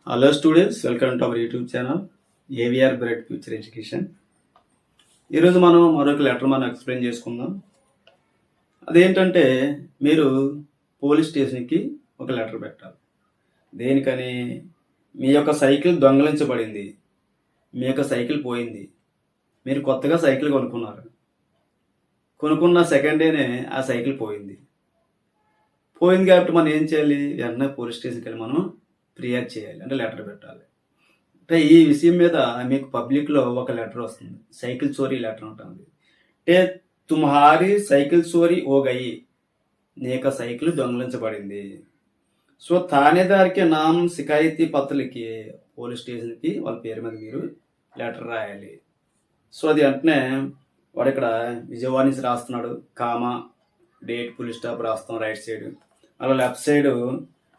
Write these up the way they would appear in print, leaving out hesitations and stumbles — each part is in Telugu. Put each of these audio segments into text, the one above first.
Hello students, welcome to our YouTube channel AVR Bright Future Education. ఈరోజు మనం మరొక లెటర్ ఎక్స్ప్లెయిన్ చేసుకుందాం. అదేంటంటే మీరు పోలీస్ స్టేషన్కి ఒక లెటర్ పెట్టాలి. దేనికని? మీ యొక్క సైకిల్ దొంగలించబడింది, మీ యొక్క సైకిల్ పోయింది, మీరు కొత్తగా సైకిల్ కొనుక్కున్నారు, కొనుక్కున్న సెకండ్ డేనే ఆ సైకిల్ పోయింది కాబట్టి మనం ఏం చేయాలి? వెంటనే పోలీస్ స్టేషన్కి వెళ్ళి మనం ఫిర్యాదు చేయాలి, అంటే లెటర్ పెట్టాలి. అంటే ఈ విషయం మీద మీకు పబ్లిక్లో ఒక లెటర్ వస్తుంది, సైకిల్ చోరీ లెటర్ ఉంటుంది. అంటే తుమ్హారీ సైకిల్ చోరీ ఓ గయి, నీ యొక్క సైకిల్ దొంగలించబడింది. సో థానేదార్కి నామ్ షికాయతీ పత్రలకి, పోలీస్ స్టేషన్కి వాళ్ళ పేరు మీద మీరు లెటర్ రాయాలి. సో అది వెంటనే వాడు ఇక్కడ విజయవాడ నుంచి రాస్తున్నాడు, కామా డేట్ ఫుల్ స్టాప్ రాస్తాం రైట్ సైడ్, అలా లెఫ్ట్ సైడ్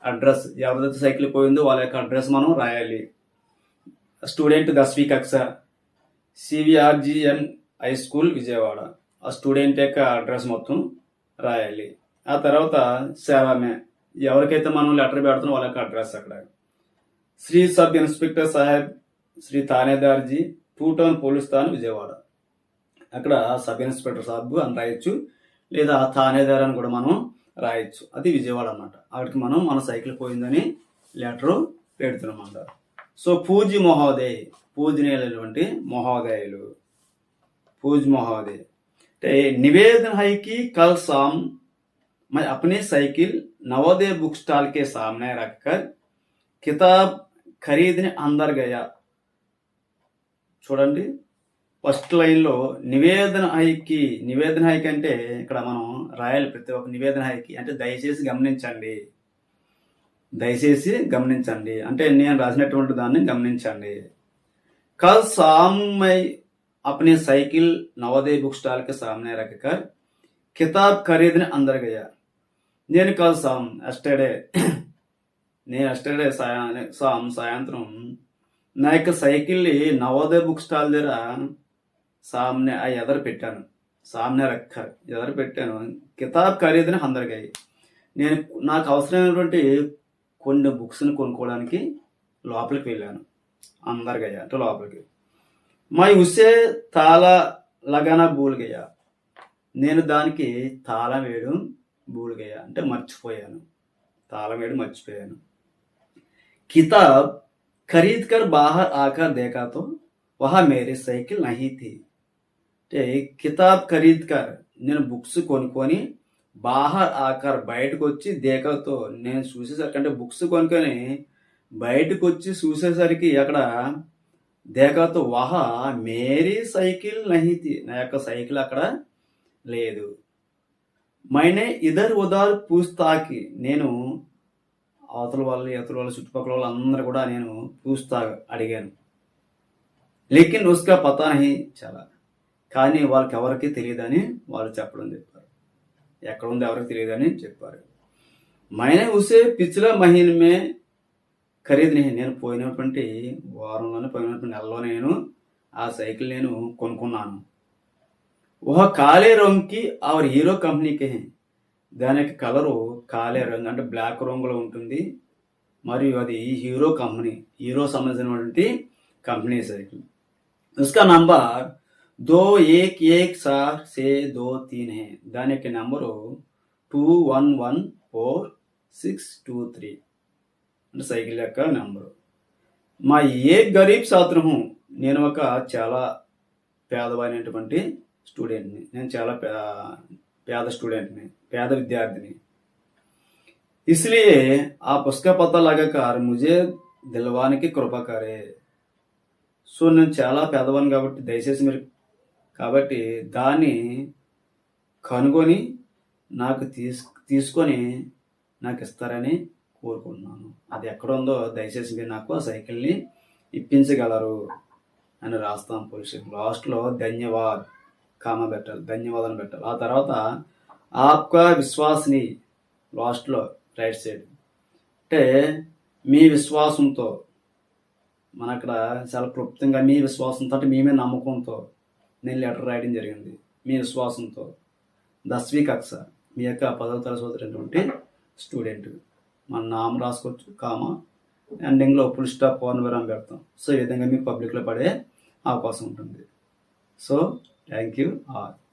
అడ్రస్, ఎవరిదైతే సైకిల్ పోయిందో వాళ్ళ యొక్క అడ్రస్ మనం రాయాలి. స్టూడెంట్ 10वीं कक्षा సివిఆర్జిఎన్ హై స్కూల్ విజయవాడ, ఆ స్టూడెంట్ యొక్క అడ్రస్ మొత్తం రాయాలి. ఆ తర్వాత సేవామే, ఎవరికైతే మనం లెటర్ పెడుతున్నాం వాళ్ళ యొక్క అడ్రస్ అక్కడ. శ్రీ సబ్ ఇన్స్పెక్టర్ సాహెబ్ శ్రీ థానేదార్జీ 2 టౌన్ పోలీస్ స్థానం విజయవాడ, అక్కడ సబ్ ఇన్స్పెక్టర్ సాబ్ అని రాయొచ్చు, లేదా థానేదార్ అని కూడా మనం రాయొచ్చు. అది విజయవాడ అన్నమాట. అక్కడికి మనం మన సైకిల్ పోయిందని లెటరు పెడుతున్నామన్నమాట. సో పూజ్య మహోదయ్, పూజనీయులైనటువంటి మహోదయులు, పూజ్ మహోదయ్ అంటే निवेदन है कि कल शाम मैं अपनी साइकिल नवोदय बुक स्टॉल के सामने रखकर किताब खरीदने अंदर गया. చూడండి ఫస్ట్ లైన్లో నివేదన హైకి, నివేదన హైకి అంటే ఇక్కడ మనం రాయాలి ప్రతి ఒక్క నివేదన హైకి అంటే దయచేసి గమనించండి, దయచేసి గమనించండి అంటే నేను రాసినటువంటి దాన్ని గమనించండి. కల్ शाम मैं अपनी साइकिल नवोदय बुक स्टॉल के सामने रखकर किताब खरीदने अंदर गया. నేను కల్ शाम ఎస్టర్డే, నేను ఎస్టర్డే సాయంత్రం నా యొక్క సైకిల్ని నవోదయ బుక్ స్టాల్ దగ్గర సామ్నే ఎదరు పెట్టాను, సామ్నే రక్క ఎదరు పెట్టాను. కితాబ్ ఖరీదుని అందరికాయి, నేను నాకు అవసరమైనటువంటి కొన్ని బుక్స్ని కొనుక్కోవడానికి లోపలికి వెళ్ళాను. అందరికయ్యా అంటే లోపలికి. మై ఉసే తాళా లగానా బూల్గయ్యా, నేను దానికి తాళం వేయడం బూల్గయ్యా అంటే మర్చిపోయాను, తాళం వేయడం మర్చిపోయాను. కితాబ్ ఖరీద్ కర్ బాహర్ ఆకర్ దేఖా తో వహా మేరీ సైకిల్ నహీ థీ. అంటే కితాబ్ ఖరీద్ కర్, నేను బుక్స్ కొనుక్కొని బాహర్ ఆకర్ బయటకు వచ్చి దేఖాతో, నేను చూసేసరికి అంటే బుక్స్ కొనుక్కొని బయటకు వచ్చి చూసేసరికి అక్కడ దేఖాతో వహా మేరీ సైకిల్ నహీ థీ, నా యొక్క సైకిల్ అక్కడ లేదు. మైనే ఇదర్ ఉదార్ పూస్తాకి, నేను అవతల వాళ్ళు ఇతర వాళ్ళు చుట్టుపక్కల వాళ్ళు అందరూ కూడా నేను పూస్తా అడిగాను. లేకిన్ ఉస్కా పతా నహీ చలా, కానీ వాళ్ళకి ఎవరికి తెలియదని వాళ్ళు చెప్పడం చెప్పారు, ఎక్కడ ఉంది ఎవరికి తెలియదని చెప్పారు. మైనే ఉసే పిచ్లా మహీన్ మే ఖరీదు నహీ, నేను పోయినటువంటి వారంలోనే, పోయినటువంటి నెలలోనే నేను ఆ సైకిల్ నేను కొనుక్కున్నాను. ఓహ కాలే రంగుకి ఆవిడ హీరో కంపెనీకి, దాని యొక్క కలరు కాలే రంగు అంటే బ్లాక్ రంగులో ఉంటుంది, మరియు అది హీరో కంపెనీ, హీరో సంబంధించినటువంటి కంపెనీ సైకిల్. ఉస్కా నంబర్ 2114 है, దాని యొక్క నెంబరు 21144623 అంటే సైకిల్ యొక్క నెంబరు. మా ఏ గరీబ్ ఛాత్ర హూ, నేను ఒక చాలా పేదవారైనటువంటి స్టూడెంట్ని, నేను చాలా పేద స్టూడెంట్ని, పేద విద్యార్థిని. इसलिए आप उसका पता लगाकर मुझे दिलवाने की कृपा करे. సో నేను చాలా పేదవాడిని కాబట్టి దయచేసి మీరు కాబట్టి దాన్ని కనుగొని నాకు తీసుకొని నాకు ఇస్తారని కోరుకుంటున్నాను. అది ఎక్కడ ఉందో దయచేసి మీరు నాకు ఆ సైకిల్ని ఇప్పించగలరు అని రాస్తాం పోలీస్ స్టేషన్. లాస్ట్లో ధన్యవాద్ కామా పెట్టాలి, ధన్యవాదాలు పెట్టాలి. ఆ తర్వాత ఆప్కా విశ్వాస్ని లాస్ట్లో రైట్ సైడ్, అంటే మీ విశ్వాసంతో, మన అక్కడ చాలా క్లుప్తంగా మీ విశ్వాసంతో అంటే మీ మీద నమ్మకంతో నేను లెటర్ రాయడం జరిగింది. మీ విశ్వాసంతో 10वीं कक्षा, మీ యొక్క 10వ తరగతి చదువుతున్నటువంటి స్టూడెంట్, మన నామం రాసుకోవచ్చు, కామా ఎండింగ్లో ఫుల్ స్టాప్ పూర్ణవిరామం పెడతాం. సో ఈ విధంగా మీకు పబ్లిక్లో పడే అవకాశం ఉంటుంది. So thank you all.